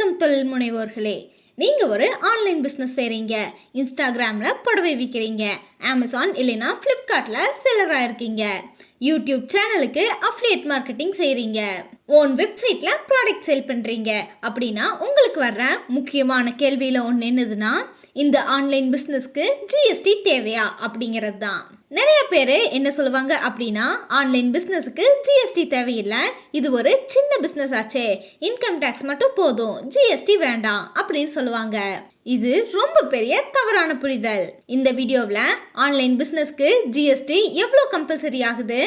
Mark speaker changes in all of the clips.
Speaker 1: வணக்கம் தொழில் முனைவோர்களே. நீங்க ஒரு ஆன்லைன் பிசினஸ் செய்றீங்க, இன்ஸ்டாகிராம்ல புடவை விற்கிறீங்க, அமேசான் இல்லைனா ஃப்ளிப்கார்ட்ல செல்லரா இருக்கீங்க, யூடியூப் சேனலுக்கு அஃபிலியேட் மார்க்கெட்டிங் செய்றீங்க, ஓன் வெப்சைட்ல ப்ராடக்ட் சேல் பண்றீங்க அப்படின்னா உங்களுக்கு வர்ற முக்கியமான கேள்வியில ஒன்று என்னதுன்னா, இந்த ஆன்லைன் பிஸ்னஸ்க்கு ஜிஎஸ்டி தேவையா அப்படிங்கிறது தான். நிறைய பேர் என்ன சொல்லுவாங்க அப்படின்னா, ஆன்லைன் பிஸ்னஸுக்கு ஜிஎஸ்டி தேவையில்லை, இது ஒரு சின்ன பிஸ்னஸ் ஆச்சே, இன்கம் டேக்ஸ் மட்டும் போதும், ஜிஎஸ்டி வேண்டாம் அப்படின்னு சொல்லுவாங்க. இது ரொம்ப பெரிய தவறான புரிதல். இந்த வீடியோவில் ஆன்லைன் பிஸ்னஸ்க்கு ஜிஎஸ்டி எவ்வளோ கம்பல்சரி ஆகுது,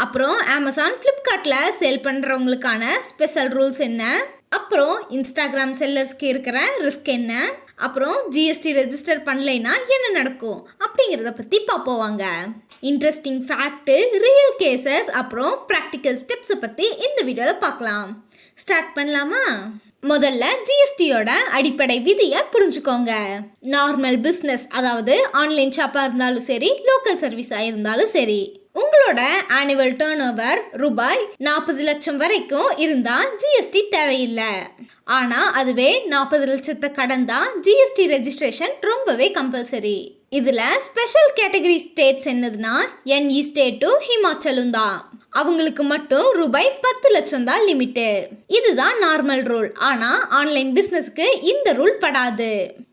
Speaker 1: அப்புறம் அமேசான் ஃப்ளிப்கார்ட்டில் சேல் பண்ணுறவங்களுக்கான ஸ்பெஷல் ரூல்ஸ் என்ன, அப்புறம் இன்ஸ்டாகிராம் செல்லர்ஸ்க்கு இருக்கிற ரிஸ்க் என்ன, அப்புறம் ஜிஎஸ்டி ரெஜிஸ்டர் பண்ணலைன்னா என்ன நடக்கும் அப்படிங்கிறத பற்றி பார்ப்போவாங்க. இன்ட்ரெஸ்டிங் ஃபேக்ட்டு, ரியல் கேசஸ், அப்புறம் ப்ராக்டிக்கல் ஸ்டெப்ஸை பற்றி இந்த வீடியோவில் பார்க்கலாம். ஸ்டார்ட் பண்ணலாமா? முதல்ல ஜிஎஸ்டியோட அடிப்படை விதியை புரிஞ்சுக்கோங்க. நார்மல் பிஸ்னஸ், அதாவது ஆன்லைன் ஷாப்பாக இருந்தாலும் சரி, லோக்கல் சர்வீஸாக இருந்தாலும் சரி, உங்களோட ஆனுவல் டர்ன் ஓவர் ரூபாய் 40 லட்சம் வரைக்கும் இருந்தால் ஜிஎஸ்டி தேவையில்லை. ஆனால் அதுவே 40 லட்சத்தை கடந்தா ஜிஎஸ்டி ரெஜிஸ்ட்ரேஷன் ரொம்பவே கம்பல்சரி. இதில் ஸ்பெஷல் கேட்டகரி ஸ்டேட்ஸ் என்னதுன்னா, என்இ ஸ்டேட்டும் ஹிமாச்சலும் தான். அவங்களுக்கு மட்டும் ரூபாய் 10 லட்சம் தான் லிமிட்டு. இதுதான் நார்மல் ரூல். ஆனால் ஆன்லைன் பிஸ்னஸ்க்கு இந்த ரூல் படாது.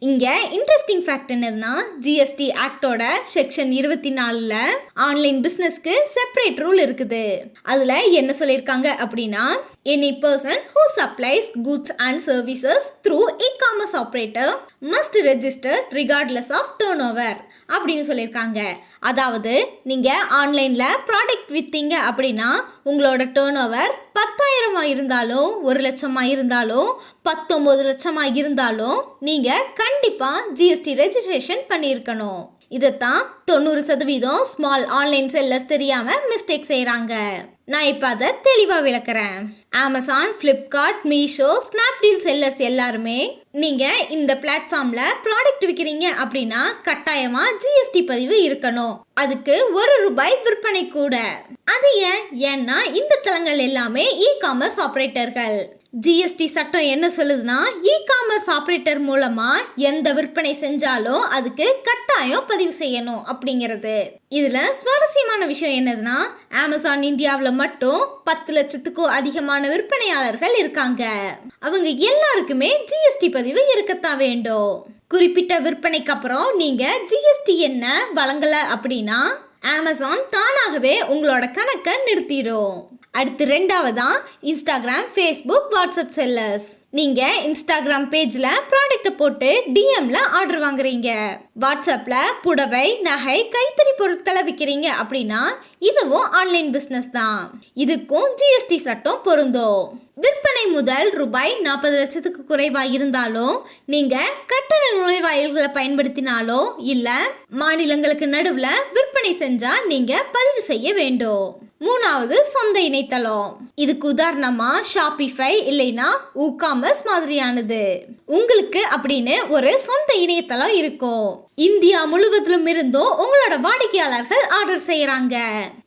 Speaker 1: இங்கே இன்ட்ரெஸ்டிங் ஃபேக்ட் என்னதுன்னா, ஜிஎஸ்டி ஆக்டோட செக்ஷன் 24ல் ஆன்லைன் பிஸ்னஸ்க்கு செப்பரேட் ரூல் இருக்குது. அதில் என்ன சொல்லியிருக்காங்க அப்படின்னா, any person who supplies goods and services through e-commerce operator must register regardless of turnover அப்படின்னு சொல்லியிருக்காங்க. அதாவது நீங்கள் ஆன்லைனில் ப்ராடக்ட் விற்றீங்க அப்படின்னா உங்களோட டேர்ன் ஓவர் 10,000 இருந்தாலும், 1 லட்சமாக இருந்தாலும், 19 லட்சமாக இருந்தாலும் நீங்கள் கண்டிப்பாக ஜிஎஸ்டி ரெஜிஸ்ட்ரேஷன் பண்ணியிருக்கணும். இதைத்தான் 90% ஸ்மால் ஆன்லைன் செல்லர்ஸ் தெரியாமல் மிஸ்டேக் செய்கிறாங்க. நான் இப்போ அதை தெளிவாக விளக்குறேன். அமேசான், ஃப்ளிப்கார்ட், மீஷோ, ஸ்னாப்டீல் செல்லர்ஸ் எல்லாருமே நீங்கள் இந்த பிளாட்ஃபார்மில் ப்ராடக்ட் விற்கிறீங்க அப்படின்னா கட்டாயமாக ஜிஎஸ்டி பதிவு இருக்கணும். அதுக்கு ₹1 விற்பனை கூட. அது ஏன்னா இந்த தளங்கள் எல்லாமே இ காமர்ஸ் ஆப்ரேட்டர்கள். ஜிஎஸ்டி சட்டம் என்ன சொல்லுதுன்னா, இ காமர்ஸ் ஆப்ரேட்டர் மூலமா எந்த விற்பனை செஞ்சாலும் அதுக்கு கட்டாயம் பதிவு செய்யணும் அப்படிங்கிறது. இதுல சுவாரஸ்யமான விஷயம் என்னதுன்னா, அமேசான் இந்தியாவில் மட்டும் 10 லட்சத்துக்கும் அதிகமான விற்பனையாளர்கள் இருக்காங்க. அவங்க எல்லாருக்குமே ஜிஎஸ்டி பதிவு இருக்கத்தான் வேண்டும். குறிப்பிட்ட விற்பனைக்கு அப்புறம் நீங்க ஜிஎஸ்டி என்ன வழங்கல அப்படின்னா அமேசான் தானாகவே உங்களோட கணக்கை நிறுத்திடும். அடுத்து ரெண்டாவதா இன்ஸ்டாகிராம், ஃபேஸ்புக், வாட்ஸ்அப் செல்லர்ஸ். நீங்க இன்ஸ்டாகிராம் பேஜ்ல ப்ராடக்ட்டை போட்டு டிஎம்ல ஆர்டர் வாங்குறீங்க, வாட்ஸ்அப்ல புடவை, நகை, கைத்தறி பொருட்களை விற்கிறீங்க அப்படின்னா இதுவும் ஆன்லைன் பிஸ்னஸ் தான். இதுக்கும் ஜிஎஸ்டி சட்டம் பொருந்தும். விற்பனை முதல் ரூபாய் 40 லட்சத்துக்கு குறைவாக இருந்தாலும், நீங்கள் கட்டண நுழைவாயில்களை பயன்படுத்தினாலோ இல்லை மாநிலங்களுக்கு நடுவில் விற்பனை செஞ்சால் நீங்கள் பதிவு செய்ய வேண்டும். மூணாவது சொந்த இணையதளம். இதுக்கு உதாரணமா ஷாப்பிஃபை இல்லைனா ஊகாமர்ஸ் மாதிரியானது. உங்களுக்கு அப்படின்னு ஒரு சொந்த இணையதளம் இருக்கும். இந்தியா முழுவதிலும் இருந்தும் உங்களோட வாடிக்கையாளர்கள் ஆர்டர் செய்யறாங்க.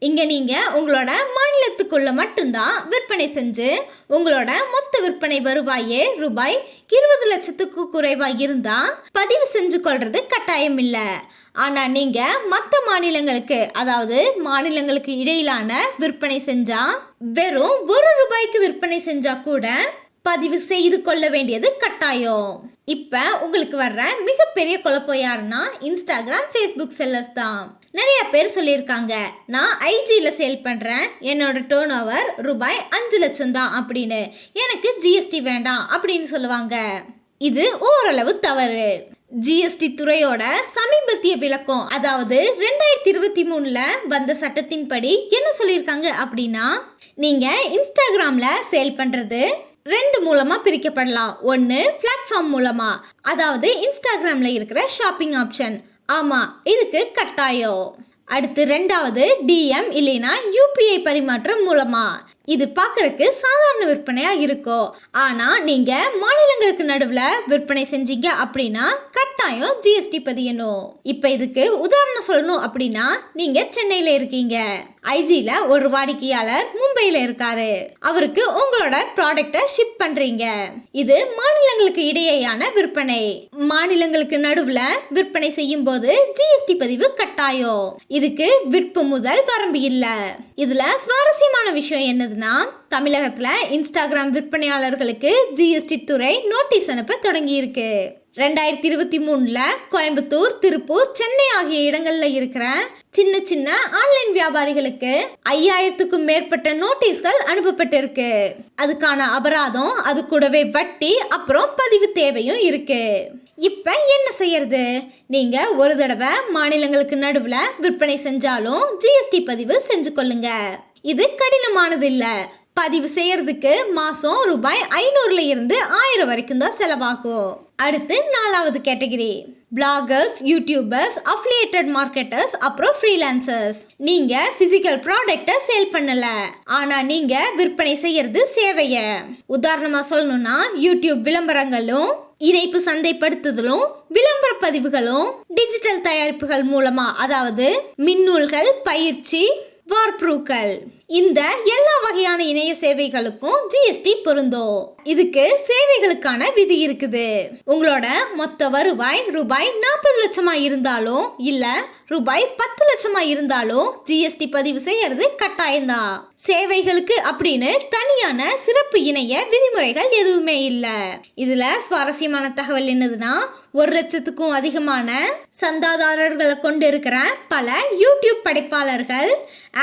Speaker 1: இங்க நீங்க உங்களோட மாநிலத்துக்குள்ள மட்டும்தான் விற்பனை செஞ்சு உங்களோட மொத்த விற்பனை வருவாயே ரூபாய் 20 லட்சத்துக்கு குறைவாக இருந்தா பதிவு செஞ்சு கொள்றது கட்டாயம் இல்லை. ஆனா நீங்க மற்ற மாநிலங்களுக்கு, அதாவது மாநிலங்களுக்கு இடையிலான விற்பனை செஞ்சா, வெறும் ₹1 விற்பனை செஞ்சா கூட பதிவு செய்து கொள்ள வேண்டியது கட்டாயம். இப்ப உங்களுக்கு வர்ற மிகப்பெரிய குழப்பம் யாருன்னா இன்ஸ்டாகிராம், ஃபேஸ்புக் செல்லர்ஸ் தான். நிறைய பேர் சொல்லியிருக்காங்க, நான் ஐஜியில் சேல் பண்ணுறேன், என்னோட டேர்ன் ஓவர் ரூபாய் 5 லட்சம் தான் அப்படின்னு, எனக்கு ஜிஎஸ்டி வேண்டாம் அப்படின்னு சொல்லுவாங்க. இது ஓரளவு தவறு. ஜிஎஸ்டி துறையோட சமீபத்திய விளக்கம், அதாவது 2023ல் வந்த சட்டத்தின்படி என்ன சொல்லியிருக்காங்க அப்படின்னா, நீங்கள் இன்ஸ்டாகிராமில் சேல் பண்ணுறது 2 மூலமா பிரிக்கப்படலாம். ஒன்று பிளாட்ஃபார்ம் மூலமா, அதாவது இன்ஸ்டாகிராமில் இருக்கிற ஷாப்பிங் ஆப்ஷன். ஆமாம், இதுக்கு கட்டாயம். அடுத்து ரெண்டாவது டிஎம் இல்லைனா யூபிஐ பரிமாற்றம் மூலமா. இது பார்க்கறதுக்கு சாதாரண விற்பனையா இருக்கும். ஆனா நீங்க மாநிலங்களுக்கு நடுவுல விற்பனை செஞ்சீங்க அப்படின்னா கட்டாயம் ஜிஎஸ்டி பதியணும். இப்ப இதுக்கு உதாரணம் சொல்லணும் அப்படின்னா, நீங்க சென்னையில இருக்கீங்க, ஐஜில ஒரு வாடிக்கையாளர் மும்பையில இருக்காரு, அவருக்கு உங்களோட ப்ராடக்ட்டை ஷிப் பண்றீங்க. இது மாநிலங்களுக்கு இடையேயான விற்பனை. மாநிலங்களுக்கு நடுவுல விற்பனை செய்யும் போது ஜிஎஸ்டி பதிவு கட்டாயம். இதுக்கு விற்பு முதல் வரம்பு இல்ல. இதுல சுவாரஸ்யமான விஷயம் என்னதுன்னா, தமிழகத்துல இன்ஸ்டாகிராம் விற்பனையாளர்களுக்கு ஜிஎஸ்டி துறை நோட்டீஸ் அனுப்ப தொடங்கி இருக்கு. 2023 கோயம்புத்தூர், திருப்பூர், சென்னை ஆகிய இடங்கள்ல இருக்கிற சின்ன சின்ன ஆன்லைன் வியாபாரிகளுக்கு 5000க்கும் மேற்பட்ட நோட்டீஸ்கள் அனுப்பப்பட்டிருக்கு. அதுக்கான அபராதம், அது கூடவே வட்டி, அப்புறம் பதிவு தேவையும் இருக்கு. இப்ப என்ன செய்யறது? நீங்க ஒரு தடவை மாநிலங்களுக்கு நடுவுல விற்பனை செஞ்சாலும் ஜிஎஸ்டி பதிவு செஞ்சு கொள்ளுங்க. இது கடினமானது இல்ல. பதிவு செய்யறதுக்கு மாசம் ரூபாய் 500ல இருந்து 1000 வரைக்கும் தான் செலவாகும். அடுத்து 4வது category, bloggers, YouTubers, affiliated marketers, அப்புறம் ஃப்ரீலான்சர்ஸ். நீங்க பிசிக்கல் ப்ராடக்ட்டை சேல் பண்ணல, ஆனா நீங்க விற்பனை செய்யறது சேவைய. உதாரணமா சொல்லணும்னா, யூடியூப் விளம்பரங்களும், இணைப்பு சந்தைப்படுத்துதலும், விளம்பர பதிவுகளும், டிஜிட்டல் தயாரிப்புகள் மூலமா, அதாவது மின்னூல்கள், பயிற்சி, வார்ப்ரூக்கள், இந்த எல்லா வகையான இணைய சேவைகளுக்கும் ஜிஎஸ்டி பொருந்தும். இதுக்கு சேவைகளுக்கான விதி இருக்குது. உங்களோட மொத்த வருவாய் ரூபாய் 40 லட்சமா இருந்தாலும் இல்ல ரூபாய் 10 லட்சமா இருந்தாலும் ஜிஎஸ்டி பதிவு செய்யறது கட்டாயம்தான். சேவைகளுக்கு அப்படின்னு தனியான சிறப்பு இணைய விதிமுறைகள் எதுவுமே இல்ல. இதுல சுவாரஸ்யமான தகவல் என்னதுன்னா, 1 லட்சத்துக்கும் அதிகமான சந்தாதாரர்களை கொண்டு இருக்கிற பல யூடியூப் படைப்பாளர்கள்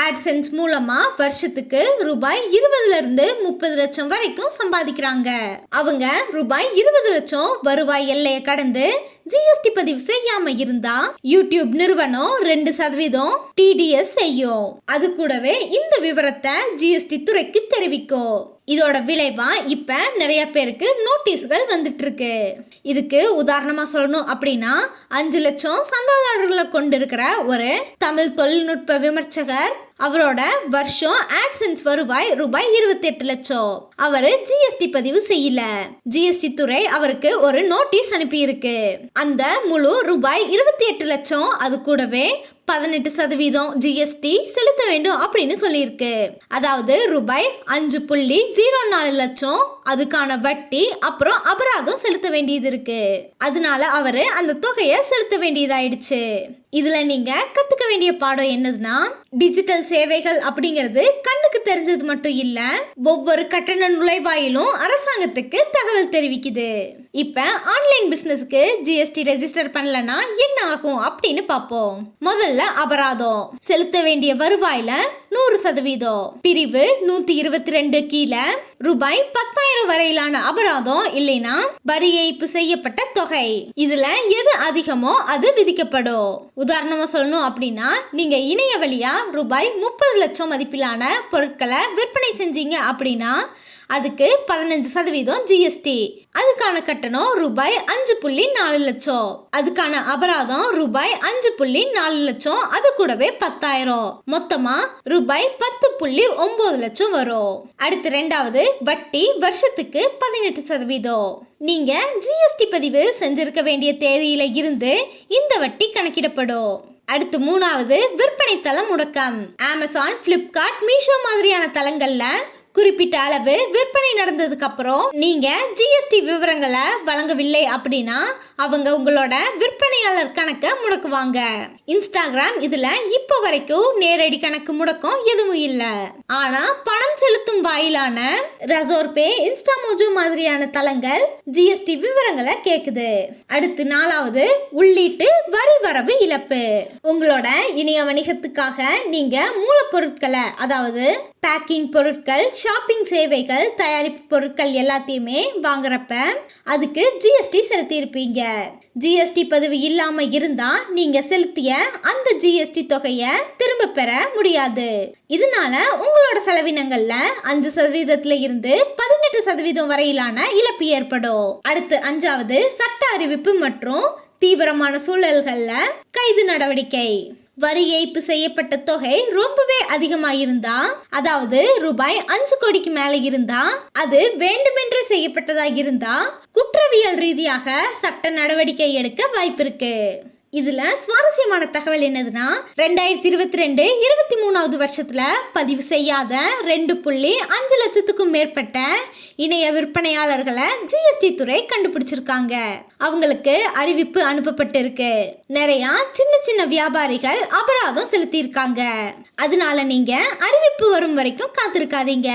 Speaker 1: ஆட்சென்ஸ் மூலமா வருஷத்துக்கு ரூபாய் 20ல இருந்து 30 லட்சம் வரைக்கும் சம்பாதிக்கிறாங்க. அவங்க ரூபாய் 20 லட்சம் வருவாய் எல்லையை கடந்து ஜிஎஸ்டி பதிவு செய்யாம இருந்தா யூடியூப் நிறுவனம் 2% டிடிஎஸ் செய்யும். அது கூடவே இந்த விவரத்தை ஜிஎஸ்டி துறைக்கு தெரிவிக்கும். இதோட விளைவா இப்ப நிறைய பேருக்கு நோட்டீஸ்கள் வந்துட்டு இருக்கு. இதுக்கு உதாரணமா சொல்லணும் அப்படின்னா, 5 லட்சம் சந்தாதாரர்களை கொண்டிருக்கிற ஒரு தமிழ் தொழில்நுட்ப விமர்சகர், அவரோட வருஷம் ஆட்சென்ஸ் வருவாய் ரூபாய் 28 லட்சம். அவரு ஜிஎஸ்டி பதிவு செய்யல. ஜிஎஸ்டி துறை அவருக்கு ஒரு நோட்டீஸ் அனுப்பி இருக்கு. அந்த முழு ரூபாய் 28 லட்சம், அது கூடவே 18% ஜிஎஸ்டி செலுத்த வேண்டும் அப்படின்னு சொல்லியிருக்கு. அதாவது ரூபாய் 5.04 லட்சம், அதுக்கான வட்டி, அப்புறம் அபராதம் செலுத்த வேண்டியது இருக்கு. அதனால அவரு அந்த தொகையை செலுத்த வேண்டியதாயிடுச்சு. இதுல நீங்க கத்துக்க வேண்டிய பாடம் என்னதுன்னா, டிஜிட்டல் சேவைகள் அப்படிங்கிறது கண்ணுக்கு தெரிஞ்சது மட்டும் இல்ல, ஒவ்வொரு கட்டண நுழைவாயிலும் அரசாங்கத்துக்கு தகவல் தெரிவிக்குது. இப்ப ஆன்லைன் பிசினஸ்க்கு ஜிஎஸ்டி ரெஜிஸ்டர் பண்ணலனா என்ன ஆகும் அப்படின்னு பாப்போம். முதல்ல அபராதம். செலுத்த வேண்டிய வருவாயில 100% பிரிவு 122 கீழே ரூபாய் 10,000 வரையிலான அபராதம், இல்லைனா வரி ஏய்ப்பு செய்யப்பட்ட தொகை. இதுல எது அதிகமோ அது விதிக்கப்படும். உதாரணமா சொல்லணும் அப்படின்னா, நீங்க இணைய வழியா ரூபாய் 30 லட்சம் மதிப்பிலான பொருட்களை விற்பனை செஞ்சீங்க அப்படின்னா அதுக்கு 15% ஜிஎஸ்டி. அதுக்கான கட்டணம் ரூபாய் 5.4 லட்சம். அதுக்கான அபராதம் ரூபாய் 5.4 லட்சம். அது கூடவே 10,000. மொத்தமா ரூபாய் 10.9 லட்சம் வரும். அடுத்து 2வது வட்டி, வருஷத்துக்கு 18%. நீங்க ஜிஎஸ்டி பதிவு செஞ்சிருக்க வேண்டிய தேதியில இருந்து இந்த வட்டி கணக்கிடப்படும். அடுத்து 3வது விற்பனை தள முடக்கம். அமேசான், பிளிப்கார்ட், மீஷோ மாதிரியான தளங்கள்ல குறிப்பிட்ட அளவு விற்பனை நடந்ததுக்கு அப்புறம் நீங்க ஜிஎஸ்டி விவரங்களை வழங்கவில்லை அப்படின்னா அவங்க உங்களோட விற்பனையாளர் கணக்கை முடக்குவாங்க. இன்ஸ்டாகிராம் இதுல இப்ப வரைக்கும் நேரடி கணக்கு முடக்கம் எதுவும் இல்ல. ஆனா பணம் செலுத்தும் வாயிலான ரசோர்பே, இன்ஸ்டாமோஜோ மாதிரியான தளங்கள் ஜிஎஸ்டி விவரங்களை கேக்குது. அடுத்து 4வது உள்ளீட்டு வரி வரவு இழப்பு. உங்களோட இணைய வணிகத்துக்காக நீங்க மூலப்பொருட்களை, அதாவது பேக்கிங் பொருட்கள், ஷாப்பிங் சேவைகள், தயாரிப்பு பொருட்கள் எல்லாத்தையுமே வாங்குறப்ப அதுக்கு ஜிஎஸ்டி செலுத்தி இருப்பீங்க. ஜிஎஸ்டி பதிவு இல்லாம இருந்தா நீங்க செலுத்திய அந்த ஜிஎஸ்டி தொகையை திரும்ப பெற முடியாது. இதனால உங்களோட செலவினங்கள்ல 5% இருந்து 18% வரையிலான இழப்பு ஏற்படும். அடுத்து 5வது சட்ட அறிவிப்பு மற்றும் தீவிரமான சூழல்கள்ல கைது நடவடிக்கை. வரி ஏய்ப்பு செய்யப்பட்ட தொகை ரொம்பவே அதிகமாயிருந்தா, அதாவது ரூபாய் 5 கோடிக்கு மேல இருந்தா, அது வேண்டுமென்றே செய்யப்பட்டதா இருந்தா குற்றவியல் ரீதியாக சட்ட நடவடிக்கை எடுக்க வாய்ப்பு இருக்கு. இதுல சுவாரஸ்யமான தகவல் என்னதுன்னா, 2022-23வது வருஷத்துல பதிவு செய்யாத 2.5 லட்சத்துக்கும் மேற்பட்ட இணைய விற்பனையாளர்களை ஜிஎஸ்டி துறை கண்டுபிடிச்சிருக்காங்க. அவங்களுக்கு அறிவிப்பு அனுப்பப்பட்டிருக்கு. நிறைய சின்ன சின்ன வியாபாரிகள் அபராதம் செலுத்தியிருக்காங்க. அதனால நீங்க அறிவிப்பு வரும் வரைக்கும் காத்திருக்காதீங்க.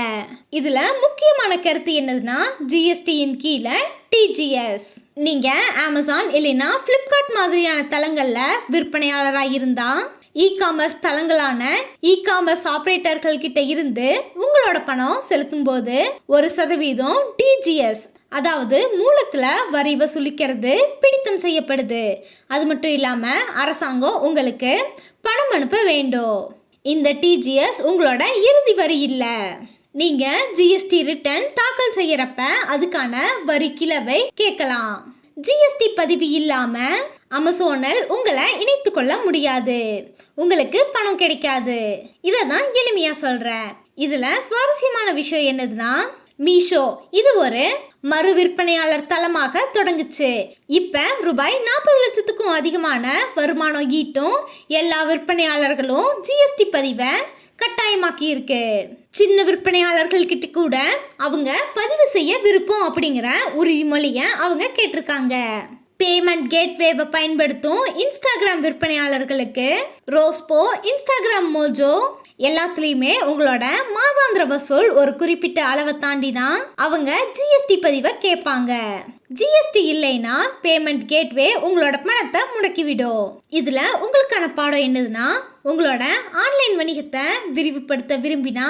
Speaker 1: இதுல முக்கியமான கருத்து என்னதுன்னா, ஜிஎஸ்டியின் கீழே டிஜிஎஸ். நீங்க அமேசான் இல்லைன்னா பிளிப்கார்ட் மாதிரியான தளங்கள்ல விற்பனையாளராக இருந்தா, இ காமர்ஸ் தளங்களான இ காமர்ஸ் ஆபரேட்டர்கள் கிட்ட இருந்து உங்களோட பணம் செலுத்தும் போது 1% டிஜிஎஸ், அதாவது மூலத்துல வரி வசூலிக்கிறது பிடித்தம் செய்யப்படுது. அது மட்டும் இல்லாம அரசாங்கம் உங்களுக்கு பணம் அனுப்ப வேண்டும். இந்த டிஜிஎஸ் உங்களோட இறுதி வரி இல்ல. நீங்க ஜிஎஸ்டி ரிட்டர்ன் தாக்கல் செய்யறப்ப அதுக்கான வரி கிளவை கேட்கலாம். ஜிஎஸ்டி பதிவு இல்லாம அமேசானில் உங்களை இணைத்து கொள்ள முடியாது. உங்களுக்கு பணம் கிடைக்காது. இதை தான் எளிமையா சொல்றேன். இதுல சுவாரஸ்யமான விஷயம் என்னதுன்னா, மீஷோ இது ஒரு மறு விற்பனையாளர் தளமாக தொடங்குச்சு. இப்ப ரூபாய் 40 லட்சத்துக்கும் அதிகமான வருமானம் ஈட்டும் எல்லா விற்பனையாளர்களும் ஜிஎஸ்டி பதிவை கட்டாயமாக்கி இருக்கு. சின்ன விற்பனையாளர்கள் கிட்ட கூட அவங்க பதிவு செய்ய விருப்பம் அப்படிங்கிற உறுதிமொழிய அவங்க கேட்டிருக்காங்க. பேமெண்ட் கேட்வேவை பயன்படுத்தும் இன்ஸ்டாகிராம் விற்பனையாளர்களுக்கு ரோஸ்போ, இன்ஸ்டாகிராம் மோஜோ எல்லாத்துலயுமே உங்களோட மாதாந்திர வசூல் ஒரு குறிப்பிட்ட அளவை தாண்டினா அவங்க ஜிஎஸ்டி பதிவை கேட்பாங்க. ஜிஎஸ்டி இல்லைன்னா பேமெண்ட் கேட்வே உங்களோட பணத்தை முடக்கிவிடும். இதுல உங்களுக்கான பாடம் என்னதுன்னா, உங்களோட ஆன்லைன் வணிகத்தை விரிவுபடுத்த விரும்பினா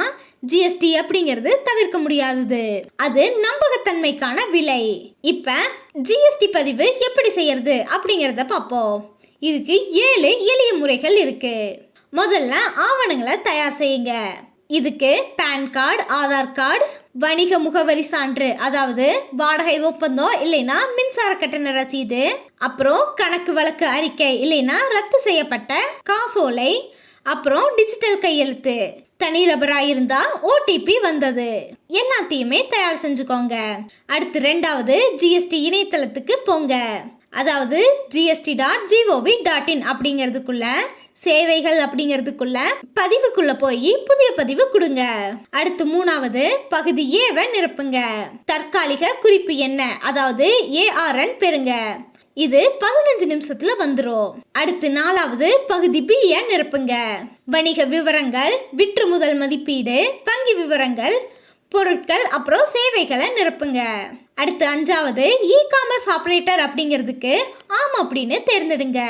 Speaker 1: ஜிஎஸ்டி அப்படிங்கிறது தவிர்க்க முடியாதது. அது நம்பகத்தன்மைக்கான விலை. இப்ப ஜிஎஸ்டி பதிவு எப்படி செய்யறது அப்படிங்கிறத பார்ப்போம். இதுக்கு 7 எளிய முறைகள் இருக்கு. முதல்ல ஆவணங்களை தயார் செய்யுங்க. இதுக்கு பேன் கார்டு, ஆதார் கார்டு, வணிக முகவரி சான்று, அதாவது வாடகை ஒப்பந்தம் இல்லைன்னா மின்சார கட்டண ரசீது, அப்புறம் கணக்கு வழக்கு அறிக்கை இல்லைன்னா ரத்து செய்யப்பட்ட காசோலை, அப்புறம் டிஜிட்டல் கையெழுத்து. தனிநபராக இருந்தா ஓடிபி வந்தது. எல்லாத்தையுமே தயார் செஞ்சுக்கோங்க. அடுத்து 2வது ஜிஎஸ்டி இணையதளத்துக்கு போங்க. அதாவது gst.gov.in அப்படிங்கிறதுக்குள்ள சேவைகள் அப்படிங்கிறதுக்குள்ள பதிவுக்குள்ள போய் புதிய பதிவு கொடுங்க. அடுத்து 3வது பகுதி ஏவை நிரப்புங்க. தற்காலிக குறிப்பு என்ன, அதாவது ஏஆர்என் பெறுங்க. இது 15 நிமிஷத்துல வந்துரும். அடுத்து 4வது பகுதி பியை நிரப்புங்க. வணிக விவரங்கள், விற்று முதல் மதிப்பீடு, வங்கி விவரங்கள், பொருட்கள், அப்புறம் சேவைகளை நிரப்புங்க. அடுத்து 5வது இ காமர்ஸ் ஆபரேட்டர் அப்படிங்கிறதுக்கு ஆம் அப்படின்னு தேர்ந்தெடுங்க.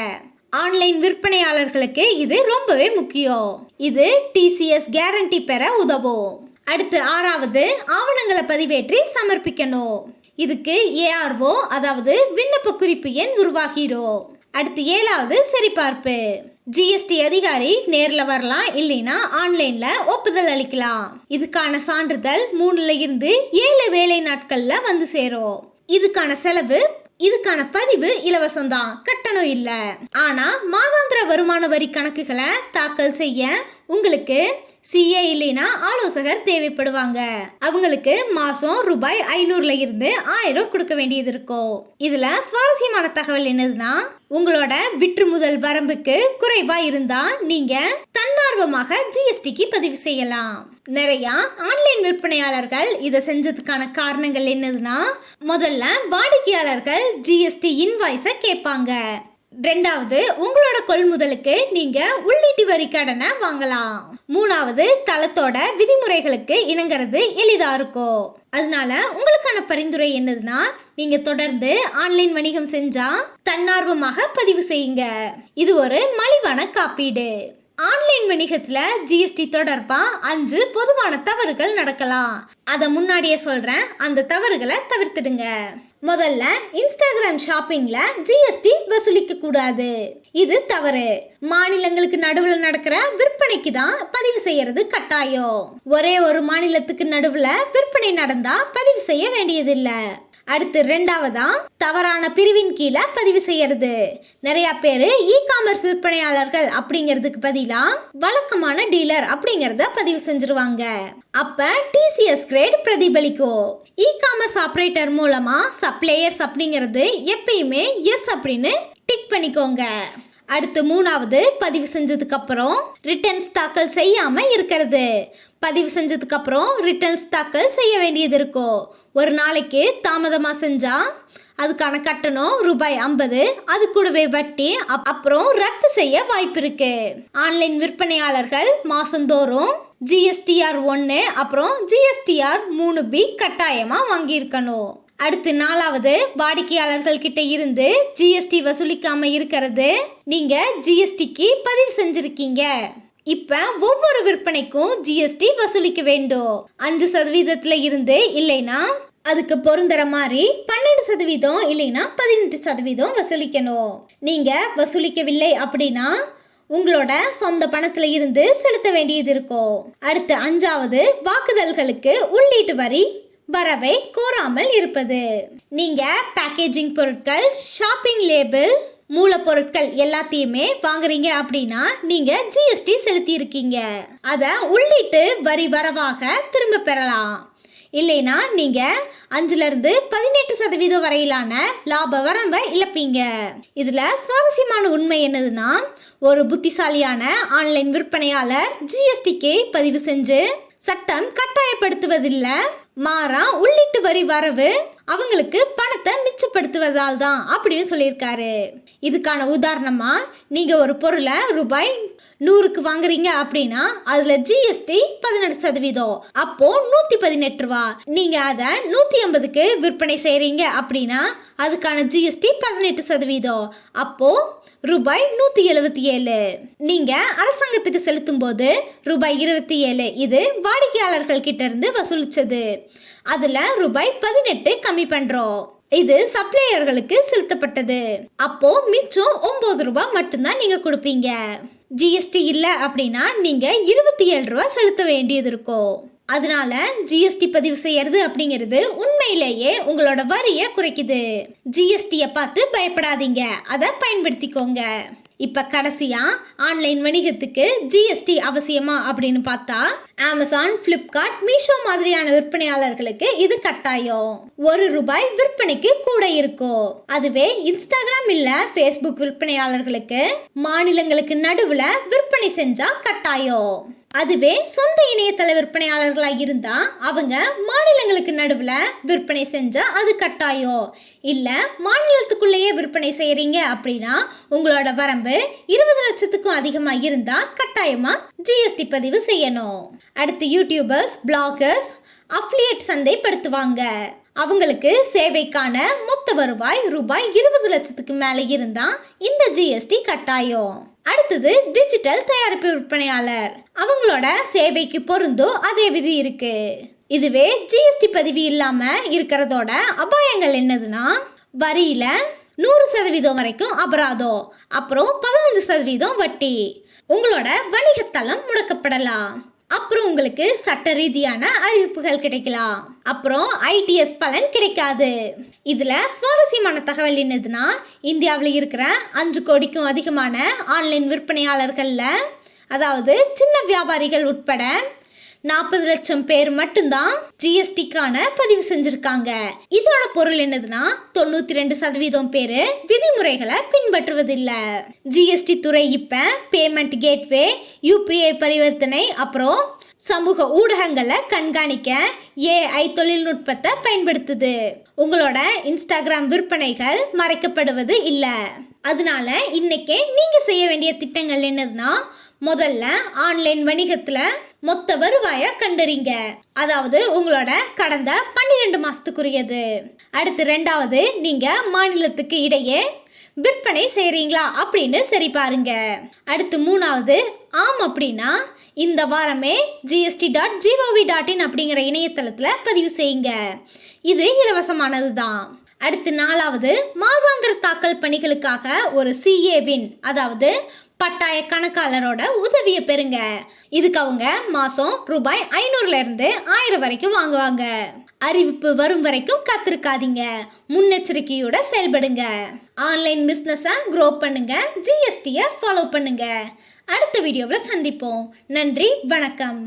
Speaker 1: ஆன்லைன் விற்பனையாளர்களுக்கு இது ரொம்பவே முக்கியம். இது டிசிஎஸ் கேரண்டி பெற உதவும். அடுத்து 6வது ஆவணங்களை பதிவேற்றி சமர்ப்பிக்கணும். இதுக்கு ஏஆர்ஓ, அதாவது விண்ணப்ப குறிப்பு எண் உருவாகிடும். அடுத்து 7வது சரிபார்ப்பு. ஜிஎஸ்டி அதிகாரி நேர்ல வரலாம், இல்லைன்னா ஆன்லைன்ல ஒப்புதல் அளிக்கலாம். இதுக்கான சான்றிதழ் 3ல இருந்து 7 வேலை நாட்கள்ல வந்து சேரும். இதுக்கான பதிவு இலவசம் தான், கட்டணம் இல்ல. ஆனா மாதாந்திர வருமான வரி கணக்குகளை தாக்கல் செய்ய உங்களுக்கு சிஏ இல்லைன்னா ஆலோசகர் தேவைப்படுவாங்க. அவங்களுக்கு மாசம் ரூபாய் 500ல இருந்து 1000 கொடுக்க வேண்டியது இருக்கும். இதுல சுவாரஸ்யமான தகவல் என்னதுன்னா, உங்களோட விற்று முதல் வரம்புக்கு குறைவா இருந்தா நீங்க தன்னார்வமாக ஜிஎஸ்டிக்கு பதிவு செய்யலாம். நிறைய ஆன்லைன் விற்பனையாளர்கள் இதை செஞ்சதுக்கான காரணங்கள் என்னதுன்னா, முதல்ல வாடிக்கையாளர்கள் ஜிஎஸ்டி இன்வாய்ஸை கேட்பாங்க. 2வது உங்களோட கொள்முதலுக்கு நீங்க உள்ளீட்டு வரி கடனை வாங்கலாம். 3வது தளத்தோட விதிமுறைகளுக்கு இணங்கிறது எளிதா இருக்கும். அதனால உங்களுக்கான பரிந்துரை என்னதுன்னா, நீங்க தொடர்ந்து ஆன்லைன் வணிகம் செஞ்சா தன்னார்வமாக பதிவு செய்யுங்க. இது ஒரு மலிவான காப்பீடு. ஆன்லைன் வணிகத்துல ஜிஎஸ்டி தொடர்பா 5 பொதுவான தவறுகள் நடக்கலாம். அத முன்னாடியே சொல்றேன், அந்த தவறுகளை தவிர்த்துடுங்க. முதல்ல இன்ஸ்டாகிராம் ஷாப்பிங்ல ஜிஎஸ்டி வசூலிக்க கூடாது. இது தவறு. மாநிலங்களுக்கு நடுவுல நடக்கிற விற்பனைக்கு தான் பதிவு செய்யறது கட்டாயம். ஒரே ஒரு மாநிலத்துக்கு நடுவுல விற்பனை நடந்தா பதிவு செய்ய வேண்டியதில்லை. அடுத்து ரெண்டாவதா தவறான பிரிவின் கீழே பதிவு செய்யறது. நிறைய பேரு இ-காமர்ஸ் விற்பனையாளர்கள் அப்படிங்கிறதுக்கு பதிலா வழக்கமான டீலர் அப்படிங்கறத பதிவு செஞ்சிருவாங்க. அப்ப டிசிஎஸ் கிரேட் பிரதிபலிக்கும். இ-காமர்ஸ் ஆபரேட்டர் மூலமா சப்ளையர்ஸ் அப்படிங்கிறது எப்பயுமே எஸ் அப்படின்னு டிக் பண்ணிக்கோங்க. அடுத்து மூணாவது பதிவு செஞ்சதுக்கு அப்புறம் ரிட்டர்ன்ஸ் தாக்கல் செய்யாம இருக்கிறது. பதிவு செஞ்சதுக்கு அப்புறம் ரிட்டர்ன்ஸ் தாக்கல் செய்ய வேண்டியது இருக்கும். ஒரு நாளைக்கு தாமதமா செஞ்சா அதுக்கான கட்டணம் ₹50, அது கூடவே வட்டி, அப்புறம் ரத்து செய்ய வாய்ப்பு இருக்கு. ஆன்லைன் விற்பனையாளர்கள் மாசந்தோறும் GSTR 1 அப்புறம் GSTR 3B கட்டாயமா வாங்கியிருக்கணும். அடுத்து நாலாவது வாடிக்கையாளர்கள் கிட்ட இருந்து ஜிஎஸ்டி வசூலிக்காம இருக்கிறது. நீங்க ஜிஎஸ்டிக்கு பதிவு செஞ்சிருக்கீங்க, இப்ப ஒவ்வொரு விற்பனைக்கும் ஜிஎஸ்டி வசூலிக்க வேண்டும். 5% இருந்து இல்லைன்னா அதுக்கு பொருந்துற மாதிரி 12% இல்லைன்னா 18% வசூலிக்கணும். நீங்க வசூலிக்கவில்லை அப்படின்னா உங்களோட சொந்த பணத்துல இருந்து செலுத்த வேண்டியது இருக்கும். அடுத்து அஞ்சாவது வாக்குதல்களுக்கு உள்ளீட்டு வரி வரவை கோராமல் இருப்பது. நீங்க பேக்கேஜிங் பொருட்கள், ஷாப்பிங் லேபிள், மூலப்பொருட்கள் எல்லாத்தையுமே வாங்குறீங்க அப்படின்னா நீங்க ஜிஎஸ்டி செலுத்தி இருக்கீங்க. அத உள்ளீட்டு வரி வரவாக திரும்ப பெறலாம். இல்லைனா நீங்க 5-18% வரையிலான லாப வரம்பை இழப்பீங்க. இதுல சுவாரஸ்யமான உண்மை என்னதுன்னா, ஒரு புத்திசாலியான ஆன்லைன் விற்பனையாளர் ஜிஎஸ்டிக்கு பதிவு செஞ்சு சட்டம் கட்டாயப்படுத்துவதில்லை, மாறா உள்ளீட்டு வரி வரவு அவங்களுக்கு பணத்தை மிச்சப்படுத்துவதால் தான் அப்படின்னு சொல்லியிருக்காரு. இதுக்கான உதாரணமா நீங்க ஒரு பொருளை ₹100க்கு வாங்குறீங்க அப்படின்னா அதுல ஜிஎஸ்டி 18%, அப்போ ₹118. நீங்க அதை 150க்கு விற்பனை செய்றீங்க அப்படின்னா அதுக்கான ஜிஎஸ்டி 18%, அப்போ ₹177. நீங்க அரசாங்கத்துக்கு செலுத்தும் போது ₹27 இது வாடிக்கையாளர்கள் கிட்ட இருந்து வசூலிச்சது. அதுல ₹18 கம்மி பண்றோம். இது சப்ளையர்களுக்கு செலுத்தப்பட்டது. அப்போ மிச்சம் ₹9 மட்டும்தான் நீங்க கொடுப்பீங்க. ஜிஎஸ்டி இல்ல அப்படின்னா நீங்க ₹27 செலுத்த வேண்டியது இருக்கும். அதனால ஜிஎஸ்டி பதிவு செய்யறது அப்படிங்கிறது உண்மையிலேயே உங்களோட வரியை குறைக்குது. ஜிஎஸ்டியை பார்த்து பயப்படாதீங்க, அதை பயன்படுத்திக்கோங்க. இப்ப கடைசியா ஆன்லைன் வணிகத்துக்கு ஜிஎஸ்டி அவசியமா அப்படின்னு பார்த்தா அமேசான், பிளிப்கார்ட், மீஷோ மாதிரியான விற்பனையாளர்களுக்கு இது கட்டாயம். ₹1 விற்பனைக்கு கூட இருக்கும். அதுவே இன்ஸ்டாகிராம் இல்ல ஃபேஸ்புக் விற்பனையாளர்களுக்கு மாநிலங்களுக்கு நடுவுல விற்பனை செஞ்சா கட்டாயம். அதுவே சொந்த இணையதள விற்பனையாளர்களாக இருந்தா அவங்க மாநிலங்களுக்கு நடுவுல விற்பனை செஞ்சா அது கட்டாயம். இல்ல மாநிலத்துக்குள்ளேயே விற்பனை செய்யறீங்க அப்படின்னா உங்களோட வரம்பு 20 லட்சத்துக்கும் அதிகமா இருந்தா கட்டாயமா ஜிஎஸ்டி பதிவு செய்யணும். அடுத்து யூடியூபர்ஸ், பிளாகர்ஸ், அஃபிலியேட் சந்தைப்படுத்துவாங்க. அவங்களுக்கு சேவைக்கான மொத்த வருவாய் ₹20 லட்சத்துக்கு மேல இருந்தா இந்த ஜிஎஸ்டி கட்டாயம். அடுத்தது டிஜிட்டல் தயாரிப்பு விற்பனையாளர், அவங்களோட சேவைக்கு பொருந்தும் அதே விதி இருக்கு. இதுவே ஜிஎஸ்டி பதிவு இல்லாம இருக்கிறதோட அபாயங்கள் என்னதுன்னா, வரியில 100% வரைக்கும் அபராதம், அப்புறம் 15% வட்டி, உங்களோட வணிகத்தளம் முடக்கப்படலாம், அப்புறம் உங்களுக்கு சட்ட ரீதியான அறிவிப்புகள் கிடைக்கலாம், அப்புறம் ஐடிஎஸ் பலன் கிடைக்காது. இதுல சுவாரஸ்யமான தகவல் என்னதுன்னா, இந்தியாவில் இருக்கிற 5 கோடிக்கும் அதிகமான ஆன்லைன் விற்பனையாளர்கள்ல, அதாவது சின்ன வியாபாரிகள் உட்பட 40 லட்சம் பேர் மட்டும்தான் ஜிஎஸ்டிக்கான பதிவு செஞ்சிருக்காங்க. இதோட பொருள் என்னதுன்னா 92% பேரு விதிமுறைகளை பின்பற்றுவதில்லை. ஜிஎஸ்டி துறை இப்ப பேமெண்ட் கேட்வே, யூபிஐ பரிவர்த்தனை, அப்புறம் சமூக ஊடகங்களை கண்காணிக்க AI தொழில்நுட்பத்தை பயன்படுத்துது. உங்களோட இன்ஸ்டாகிராம் விற்பனைகள் மறைக்கப்படுவது இல்லை. அதனால இன்னைக்கே நீங்க செய்ய வேண்டிய திட்டங்கள் என்னதுன்னா, முதல்ல ஆன்லைன் வணிகத்துல மொத்த வருவாயை கண்டறிங்க, அதாவது உங்களோட கடந்த 12 மாசத்துக்குரியது. அடுத்து ரெண்டாவது, நீங்க மாநிலத்துக்கு இடையே விற்பனை செய்றீங்களா அப்படின்னு சரி பாருங்க. அடுத்து மூணாவது, ஆம் அப்படின்னா இந்த வாரமே gst.gov.in அப்படிங்கிற இணையதளத்துல பதிவு செய்யுங்க, இது இலவசமானது தான். அடுத்து நாலாவது, மாதாந்திர தாக்கல் பணிகளுக்காக ஒரு CA-வின், அதாவது பட்டாய கணக்காளரோட உதவியை பெறுங்க. இதுக்கு அவங்க மாசம் ₹500 இருந்து 1000 வரைக்கும் வாங்குவாங்க. அறிவிப்பு வரும் வரைக்கும் காத்திருக்காதீங்க. முன்னெச்சரிக்கையோட செயல்படுங்க. ஆன்லைன் பிஸ்னஸை க்ரோ பண்ணுங்க. ஜிஎஸ்டியை ஃபாலோ பண்ணுங்க. அடுத்த வீடியோவில் சந்திப்போம். நன்றி, வணக்கம்.